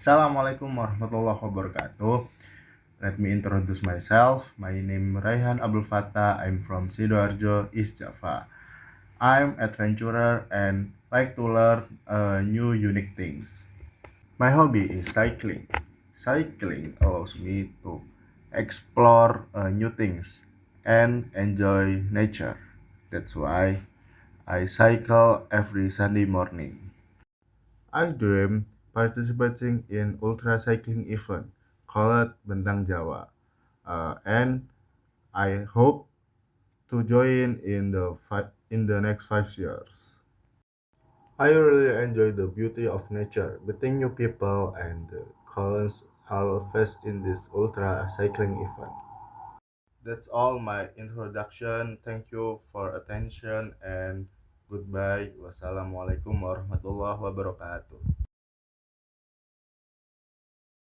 Assalamualaikum warahmatullahi wabarakatuh. Let me introduce myself. My name Raihan Abdul Fattah. I'm from Sidoarjo, East Java. I'm adventurer and like to learn new unique things. My hobby is cycling. Cycling allows me to explore new things and enjoy nature. That's why I cycle every Sunday morning. I dream participating in ultra cycling event called Bentang Jawa, and I hope to join in the next 5 years. I really enjoy the beauty of nature, meeting new people, and the colors I'll face in this ultra cycling event. That's all my introduction. Thank you for attention and goodbye. Wassalamualaikum warahmatullahi wabarakatuh.